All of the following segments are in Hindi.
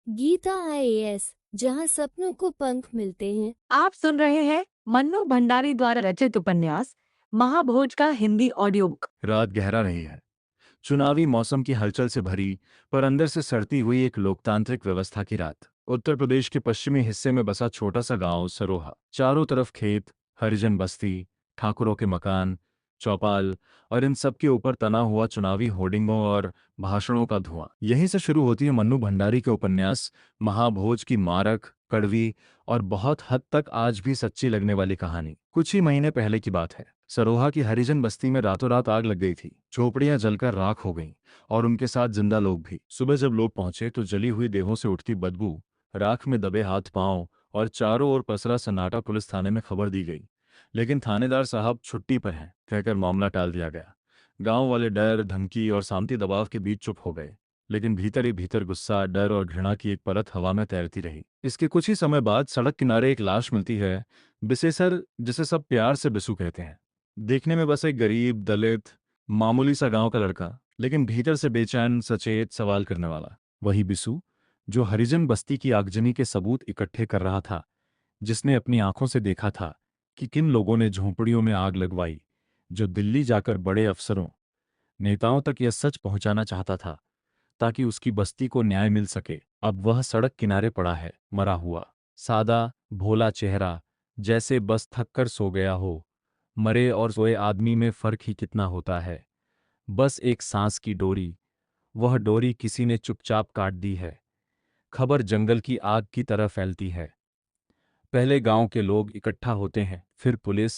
गीता आईएएस, जहां सपनों को पंख मिलते हैं। आप सुन रहे हैं मन्नू भंडारी द्वारा रचित उपन्यास महाभोज का हिंदी ऑडियो बुक। रात गहरा रही है। चुनावी मौसम की हलचल से भरी, पर अंदर से सड़ती हुई एक लोकतांत्रिक व्यवस्था की रात। उत्तर प्रदेश के पश्चिमी हिस्से में बसा छोटा सा गांव सरोहा। चारों तरफ खेत, हरिजन बस्ती, ठाकुरों के मकान, चौपाल और इन सब के ऊपर तना हुआ चुनावी होर्डिंगों और भाषणों का धुआं। यहीं से शुरू होती है मन्नू भंडारी के उपन्यास महाभोज की मारक, कड़वी और बहुत हद तक आज भी सच्ची लगने वाली कहानी। कुछ ही महीने पहले की बात है। सरोहा की हरिजन बस्ती में रातों रात आग लग गई थी। झोपड़ियां जलकर राख हो गईं और उनके साथ जिंदा लोग भी। सुबह जब लोग पहुंचे तो जली हुई देहों से उठती बदबू, राख में दबे हाथ पांव और चारों ओर पसरा सन्नाटा। पुलिस थाने में खबर दी गई, लेकिन थानेदार साहब छुट्टी पर हैं कहकर मामला टाल दिया गया। गांव वाले डर, धमकी और शांति दबाव के बीच चुप हो गए, लेकिन भीतर ही भीतर गुस्सा, डर और घृणा की एक परत हवा में तैरती रही। इसके कुछ ही समय बाद सड़क किनारे एक लाश मिलती है। बिसेसर, जिसे सब प्यार से बिसु कहते हैं। देखने में बस एक गरीब, दलित, मामूली सा गांव का लड़का, लेकिन भीतर से बेचैन, सचेत, सवाल करने वाला। वही बिसु जो हरिजन बस्ती की आगजनी के सबूत इकट्ठे कर रहा था, जिसने अपनी आंखों से देखा था कि किन लोगों ने झोंपड़ियों में आग लगवाई, जो दिल्ली जाकर बड़े अफसरों, नेताओं तक यह सच पहुंचाना चाहता था ताकि उसकी बस्ती को न्याय मिल सके। अब वह सड़क किनारे पड़ा है, मरा हुआ, सादा, भोला चेहरा, जैसे बस थक कर सो गया हो। मरे और सोए आदमी में फर्क ही कितना होता है, बस एक सांस की डोरी। वह डोरी किसी ने चुपचाप काट दी है। खबर जंगल की आग की तरह फैलती है। पहले गांव के लोग इकट्ठा होते हैं, फिर पुलिस,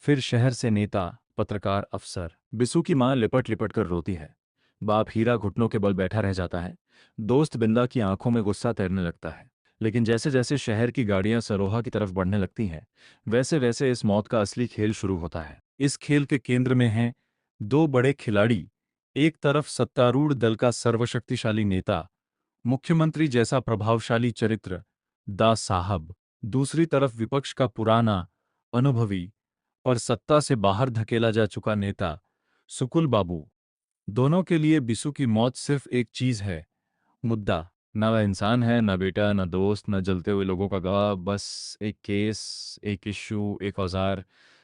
फिर शहर से नेता, पत्रकार, अफसर। बिसु की मां लिपट लिपट कर रोती है। बाप हीरा घुटनों के बल बैठा रह जाता है। दोस्त बिंदा की आंखों में गुस्सा तैरने लगता है। लेकिन जैसे जैसे शहर की गाड़ियां सरोहा की तरफ बढ़ने लगती हैं, वैसे वैसे इस मौत का असली खेल शुरू होता है। इस खेल के केंद्र में हैं दो बड़े खिलाड़ी। एक तरफ सत्तारूढ़ दल का सर्वशक्तिशाली नेता, मुख्यमंत्री जैसा प्रभावशाली चरित्र, दास साहब। दूसरी तरफ विपक्ष का पुराना, अनुभवी और सत्ता से बाहर धकेला जा चुका नेता, सुकुल बाबू। दोनों के लिए बिसु की मौत सिर्फ एक चीज है, मुद्दा। न वह इंसान है, न बेटा, न दोस्त, न जलते हुए लोगों का गवाह, बस एक केस, एक इश्यू, एक औजार।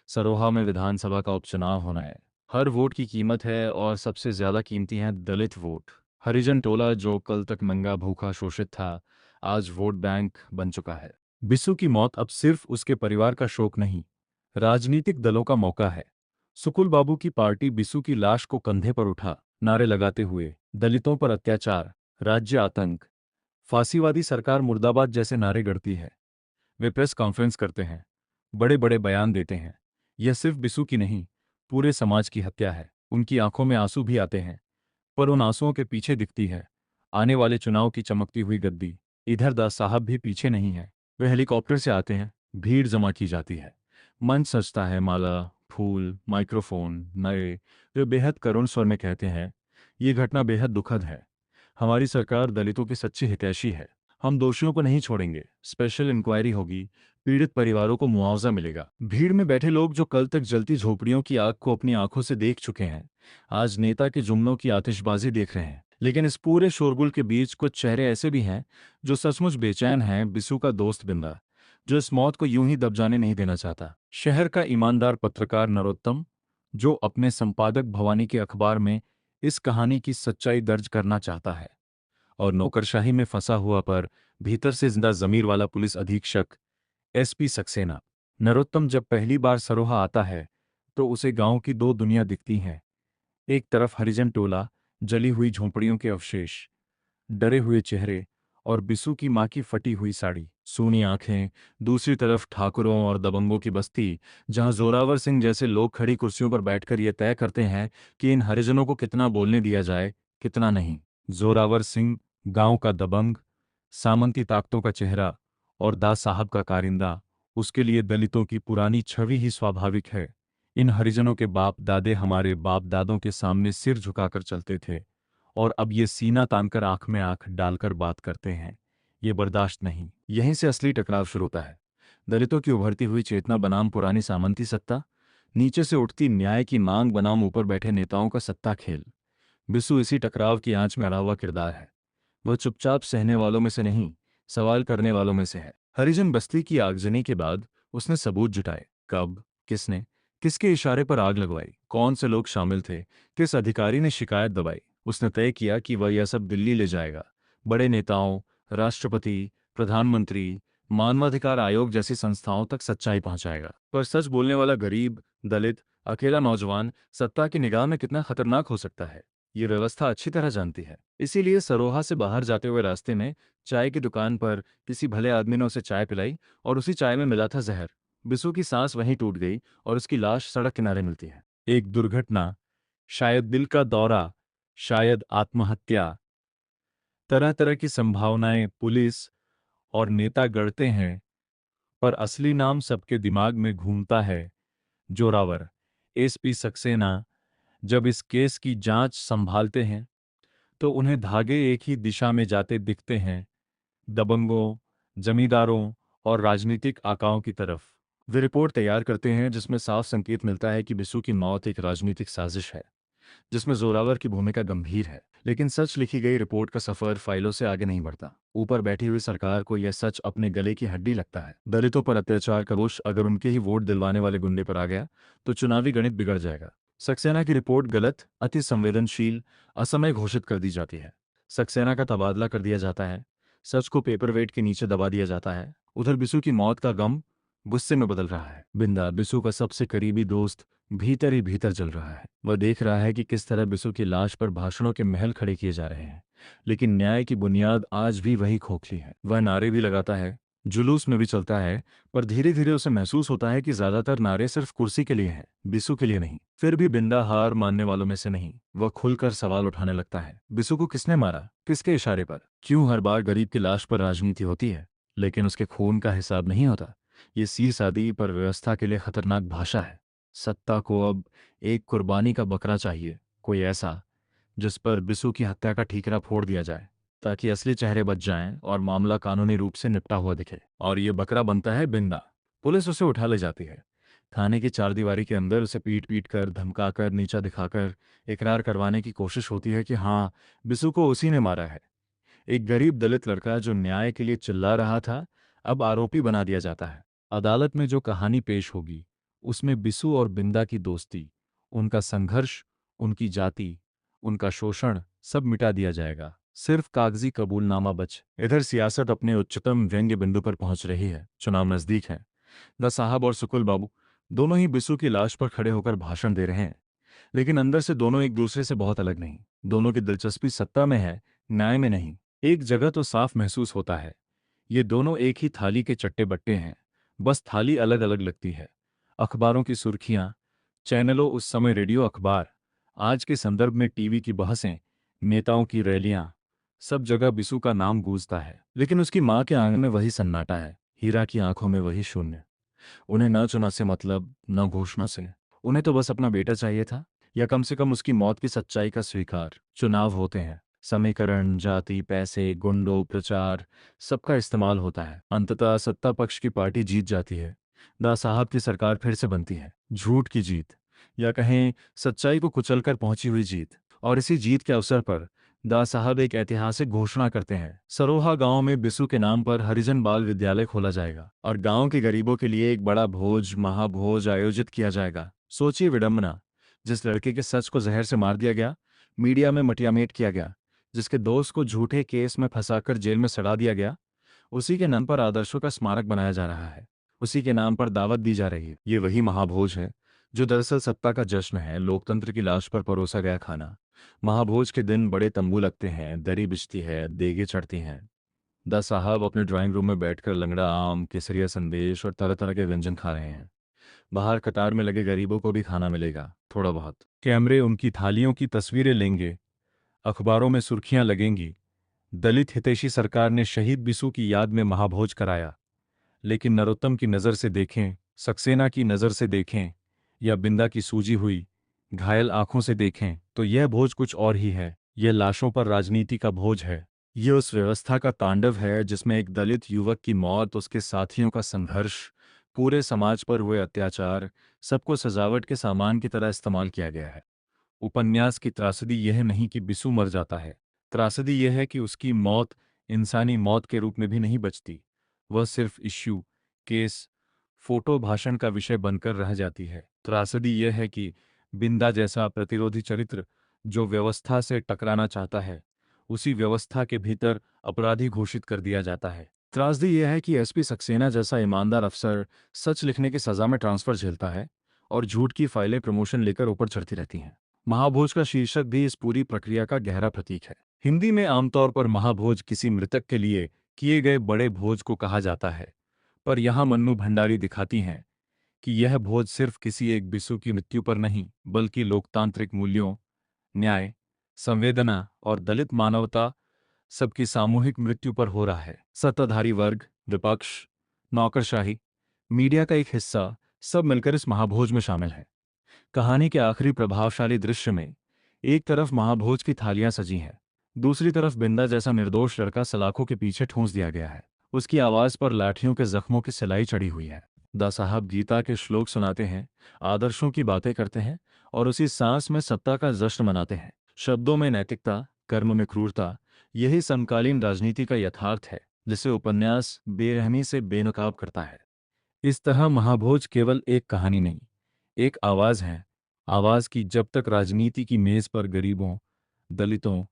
सरोहा में विधानसभा का उपचुनाव होना है। हर वोट की कीमत है और सबसे ज्यादा कीमती है दलित वोट। हरिजन टोला जो कल तक नंगा भूखा शोषित था, आज वोट बैंक बन चुका है। बिसु की मौत अब सिर्फ उसके परिवार का शोक नहीं, राजनीतिक दलों का मौका है। सुकुल बाबू की पार्टी बिसु की लाश को कंधे पर उठा, नारे लगाते हुए दलितों पर अत्याचार, राज्य आतंक, फांसीवादी सरकार मुर्दाबाद जैसे नारे गढ़ती है। वे प्रेस कॉन्फ्रेंस करते हैं, बड़े बड़े बयान देते हैं। यह सिर्फ बिसु की नहीं, पूरे समाज की हत्या है। उनकी आंखों में आंसू भी आते हैं, पर उन आंसुओं के पीछे दिखती है आने वाले चुनाव की चमकती हुई गद्दी। इधर दास साहब भी पीछे नहीं है। वे हेलीकॉप्टर से आते हैं, भीड़ जमा की जाती है, मंच सजता है, माला, फूल, माइक्रोफोन, नए। वे बेहद करुण स्वर में कहते हैं, ये घटना बेहद दुखद है। हमारी सरकार दलितों की सच्ची हितैषी है। हम दोषियों को नहीं छोड़ेंगे। स्पेशल इंक्वायरी होगी, पीड़ित परिवारों को मुआवजा मिलेगा। भीड़ में बैठे लोग जो कल तक जलती झोपड़ियों की आग को अपनी आंखों से देख चुके हैं, आज नेता के जुमलों की आतिशबाजी देख रहे हैं। लेकिन इस पूरे शोरगुल के बीच कुछ चेहरे ऐसे भी हैं जो सचमुच बेचैन हैं। बिसु का दोस्त बिंदा, जो इस मौत को यूं ही दब जाने नहीं देना चाहता। शहर का ईमानदार पत्रकार नरोत्तम, जो अपने संपादक भवानी के अखबार में इस कहानी की सच्चाई दर्ज करना चाहता है। और नौकरशाही में फंसा हुआ पर भीतर से जिंदा जमीर वाला पुलिस अधीक्षक एसपी सक्सेना। नरोत्तम जब पहली बार सरोहा आता है तो उसे गांव की दो दुनिया दिखती हैं। एक तरफ हरिजन टोला, जली हुई झोंपड़ियों के अवशेष, डरे हुए चेहरे और बिसु की मां की फटी हुई साड़ी, सूनी आंखें। दूसरी तरफ ठाकुरों और दबंगों की बस्ती, जहां जोरावर सिंह जैसे लोग खड़ी कुर्सियों पर बैठकर ये तय करते हैं कि इन हरिजनों को कितना बोलने दिया जाए, कितना नहीं। जोरावर सिंह, गांव का दबंग, सामंती ताकतों का चेहरा और दास साहब का कारिंदा। उसके लिए दलितों की पुरानी छवि ही स्वाभाविक है। इन हरिजनों के बाप दादे हमारे बाप दादों के सामने सिर झुकाकर चलते थे, और अब ये सीना तानकर आंख में आंख डालकर बात करते हैं। ये बर्दाश्त नहीं। यहीं से असली टकराव शुरू होता है। दलितों की उभरती हुई चेतना बनाम पुरानी सामंती सत्ता, नीचे से उठती न्याय की मांग बनाम ऊपर बैठे नेताओं का सत्ता खेल। बिसु इसी टकराव की आंच में अड़ा हुआ किरदार है। वह चुपचाप सहने वालों में से नहीं, सवाल करने वालों में से है। हरिजन बस्ती की आगजनी के बाद उसने सबूत जुटाए। कब, किसने, किसके इशारे पर आग लगवाई, कौन से लोग शामिल थे, किस अधिकारी ने शिकायत दबाई। उसने तय किया कि वह यह सब दिल्ली ले जाएगा, बड़े नेताओं, राष्ट्रपति, प्रधानमंत्री, मानवाधिकार आयोग जैसी संस्थाओं तक सच्चाई पहुंचाएगा। पर सच बोलने वाला गरीब, दलित, अकेला नौजवान सत्ता की निगाह में कितना खतरनाक हो सकता है, ये व्यवस्था अच्छी तरह जानती है। इसीलिए सरोहा से बाहर जाते हुए रास्ते में चाय की दुकान पर किसी भले आदमी ने उसे चाय पिलाई और उसी चाय में मिला था जहर। बिसु की सांस वहीं टूट गई और उसकी लाश सड़क किनारे मिलती है। एक दुर्घटना, शायद दिल का दौरा, शायद आत्महत्या। तरह तरह की संभावनाएं पुलिस और नेता गढ़ते हैं, पर असली नाम सबके दिमाग में घूमता है, जोरावर। एसपी सक्सेना जब इस केस की जांच संभालते हैं तो उन्हें धागे एक ही दिशा में जाते दिखते हैं, दबंगों, जमींदारों और राजनीतिक आकाओं की तरफ। वे रिपोर्ट तैयार करते हैं जिसमें साफ संकेत मिलता है कि बिसु की मौत एक राजनीतिक साजिश है, जिसमें जोरावर की भूमिका गंभीर है। लेकिन सच लिखी गई रिपोर्ट का सफर फाइलों से आगे नहीं बढ़ता। ऊपर बैठी हुई सरकार को यह सच अपने गले की हड्डी लगता है। दलितों पर अत्याचार का दोष अगर उनके ही वोट दिलवाने वाले गुंडे पर आ गया तो चुनावी गणित बिगड़ जाएगा। सक्सेना की रिपोर्ट गलत, अति संवेदनशील, असमय घोषित कर दी जाती है। सक्सेना का तबादला कर दिया जाता है, सच को पेपरवेट के नीचे दबा दिया जाता है। उधर बिसु की मौत का गम गुस्से में बदल रहा है। बिंदा, बिसु का सबसे करीबी दोस्त, भीतर ही भीतर जल रहा है। वह देख रहा है कि किस तरह बिसु की लाश पर भाषणों के महल खड़े किए जा रहे हैं, लेकिन न्याय की बुनियाद आज भी वही खोखली है। वह नारे भी लगाता है, जुलूस में भी चलता है, पर धीरे धीरे उसे महसूस होता है कि ज्यादातर नारे सिर्फ कुर्सी के लिए हैं, बिसु के लिए नहीं। फिर भी बिंदा हार मानने वालों में से नहीं। वह खुलकर सवाल उठाने लगता है, बिसु को किसने मारा, किसके इशारे पर, क्यों हर बार गरीब की लाश पर राजनीति होती है लेकिन उसके खून का हिसाब नहीं होता। ये सीधी पर व्यवस्था के लिए खतरनाक भाषा है। सत्ता को अब एक कुर्बानी का बकरा चाहिए, कोई ऐसा जिस पर बिसु की हत्या का ठीकरा फोड़ दिया जाए, ताकि असली चेहरे बच जाएं और मामला कानूनी रूप से निपटा हुआ दिखे। और ये बकरा बनता है बिंदा। पुलिस उसे उठा ले जाती है। थाने की चारदीवारी के अंदर उसे पीट पीट कर, धमकाकर, नीचा दिखाकर इकरार करवाने की कोशिश होती है कि हाँ, बिसु को उसी ने मारा है। एक गरीब दलित लड़का जो न्याय के लिए चिल्ला रहा था, अब आरोपी बना दिया जाता है। अदालत में जो कहानी पेश होगी उसमें बिसु और बिंदा की दोस्ती, उनका संघर्ष, उनकी जाति, उनका शोषण सब मिटा दिया जाएगा। सिर्फ कागजी कबूलनामा बच। इधर सियासत अपने उच्चतम व्यंग्य बिंदु पर पहुंच रही है। चुनाव नजदीक है। द साहब और सुकुल बाबू दोनों ही बिसु की लाश पर खड़े होकर भाषण दे रहे हैं, लेकिन अंदर से दोनों एक दूसरे से बहुत अलग नहीं। दोनों की दिलचस्पी सत्ता में है, न्याय में नहीं। एक जगह तो साफ महसूस होता है, ये दोनों एक ही थाली के चट्टे बट्टे हैं, बस थाली अलग अलग लगती है। अखबारों की सुर्खियां, चैनलों उस समय रेडियो अखबार, आज के संदर्भ में टीवी की बहसें, नेताओं की रैलियां, सब जगह बिसु का नाम गूंजता है। लेकिन उसकी माँ के आंगन में वही सन्नाटा है, हीरा की आंखों में वही शून्य। उन्हें न चुनाव से मतलब, न घोषणा से। उन्हें तो बस अपना बेटा चाहिए था, या कम से कम उसकी मौत की सच्चाई का स्वीकार। चुनाव होते हैं, समीकरण, जाति, पैसे, गुंडों, प्रचार, सबका इस्तेमाल होता है। अंततः सत्ता पक्ष की पार्टी जीत जाती है। दा साहब की सरकार फिर से बनती है। झूठ की जीत, या कहें सच्चाई को कुचलकर पहुंची हुई जीत। और इसी जीत के अवसर पर दा साहब एक ऐतिहासिक घोषणा करते हैं। सरोहा गांव में बिसु के नाम पर हरिजन बाल विद्यालय खोला जाएगा और गांव के गरीबों के लिए एक बड़ा भोज, महाभोज आयोजित किया जाएगा। सोचिए विडंबना, जिस लड़के के सच को जहर से मार दिया गया, मीडिया में मटियामेट किया गया, जिसके दोस्त को झूठे केस में फंसाकर जेल में सड़ा दिया गया, उसी के नाम पर आदर्शों का स्मारक बनाया जा रहा है, उसी के नाम पर दावत दी जा रही है। ये वही महाभोज है जो दरअसल सत्ता का जश्न है, लोकतंत्र की लाश पर परोसा गया खाना। महाभोज के दिन बड़े तंबू लगते हैं, दरी बिछती है, देगे चढ़ती हैं। दा साहब अपने ड्राइंग रूम में बैठकर लंगड़ा आम, केसरिया संदेश और तरह तरह के व्यंजन खा रहे हैं। बाहर कतार में लगे गरीबों को भी खाना मिलेगा, थोड़ा बहुत। कैमरे उनकी थालियों की तस्वीरें लेंगे, अखबारों में सुर्खियां लगेंगी, दलित हितैषी सरकार ने शहीद बिसु की याद में महाभोज कराया। लेकिन नरोत्तम की नज़र से देखें, सक्सेना की नज़र से देखें, या बिंदा की सूजी हुई घायल आंखों से देखें, तो यह भोज कुछ और ही है। यह लाशों पर राजनीति का भोज है। यह उस व्यवस्था का तांडव है जिसमें एक दलित युवक की मौत, उसके साथियों का संघर्ष, पूरे समाज पर हुए अत्याचार, सबको सजावट के सामान की तरह इस्तेमाल किया गया है। उपन्यास की त्रासदी यह नहीं कि बिसु मर जाता है, त्रासदी यह है कि उसकी मौत इंसानी मौत के रूप में भी नहीं बचती। वह सिर्फ इश्यू, केस, फोटो, भाषण का विषय बनकर रह जाती है। त्रासदी यह है कि बिंदा जैसा प्रतिरोधी चरित्र जो व्यवस्था से टकराना चाहता है, उसी व्यवस्था के भीतर अपराधी घोषित कर दिया जाता है। त्रासदी यह है कि एसपी सक्सेना जैसा ईमानदार अफसर सच लिखने की सजा में ट्रांसफर झेलता है और झूठ की फाइलें प्रमोशन लेकर ऊपर चढ़ती रहती हैं। महाभोज का शीर्षक भी इस पूरी प्रक्रिया का गहरा प्रतीक है। हिंदी में आमतौर पर महाभोज किसी मृतक के लिए किए गए बड़े भोज को कहा जाता है, पर यहाँ मन्नू भंडारी दिखाती हैं कि यह भोज सिर्फ किसी एक बिसु की मृत्यु पर नहीं, बल्कि लोकतांत्रिक मूल्यों, न्याय, संवेदना और दलित मानवता सबकी सामूहिक मृत्यु पर हो रहा है। सत्ताधारी वर्ग, विपक्ष, नौकरशाही, मीडिया का एक हिस्सा सब मिलकर इस महाभोज में शामिल है। कहानी के आखिरी प्रभावशाली दृश्य में एक तरफ महाभोज की थालियां सजी हैं, दूसरी तरफ बिंदा जैसा निर्दोष लड़का सलाखों के पीछे ठूंस दिया गया है। उसकी आवाज पर लाठियों के जख्मों की सिलाई चढ़ी हुई है। दा साहब गीता के श्लोक सुनाते हैं, आदर्शों की बातें करते हैं और उसी सांस में सत्ता का जश्न मनाते हैं। शब्दों में नैतिकता, कर्म में क्रूरता, यही समकालीन राजनीति का यथार्थ है जिसे उपन्यास बेरहमी से बेनकाब करता है। इस तरह महाभोज केवल एक कहानी नहीं, एक आवाज है। आवाज की जब तक राजनीति की मेज पर गरीबों, दलितों,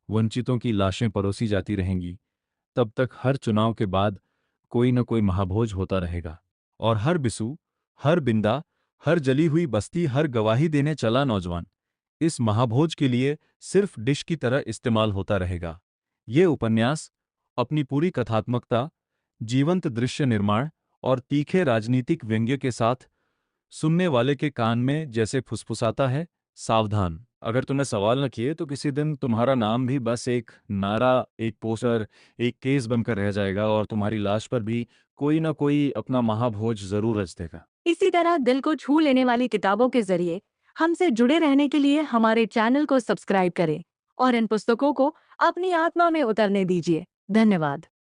वंचितों की लाशें परोसी जाती रहेंगी, तब तक हर चुनाव के बाद कोई न कोई महाभोज होता रहेगा। और हर बिसु, हर बिंदा, हर जली हुई बस्ती, हर गवाही देने चला नौजवान इस महाभोज के लिए सिर्फ डिश की तरह इस्तेमाल होता रहेगा। ये उपन्यास अपनी पूरी कथात्मकता, जीवंत दृश्य निर्माण और तीखे राजनीतिक व्यंग्य के साथ सुनने वाले के कान में जैसे फुसफुसाता है, सावधान, अगर तुमने सवाल न किए तो किसी दिन तुम्हारा नाम भी बस एक नारा, एक पोस्टर, एक केस बनकर रह जाएगा और तुम्हारी लाश पर भी कोई ना कोई अपना महाभोज जरूर रच देगा। इसी तरह दिल को छू लेने वाली किताबों के जरिए हमसे जुड़े रहने के लिए हमारे चैनल को सब्सक्राइब करें और इन पुस्तकों को अपनी आत्मा में उतरने दीजिए। धन्यवाद।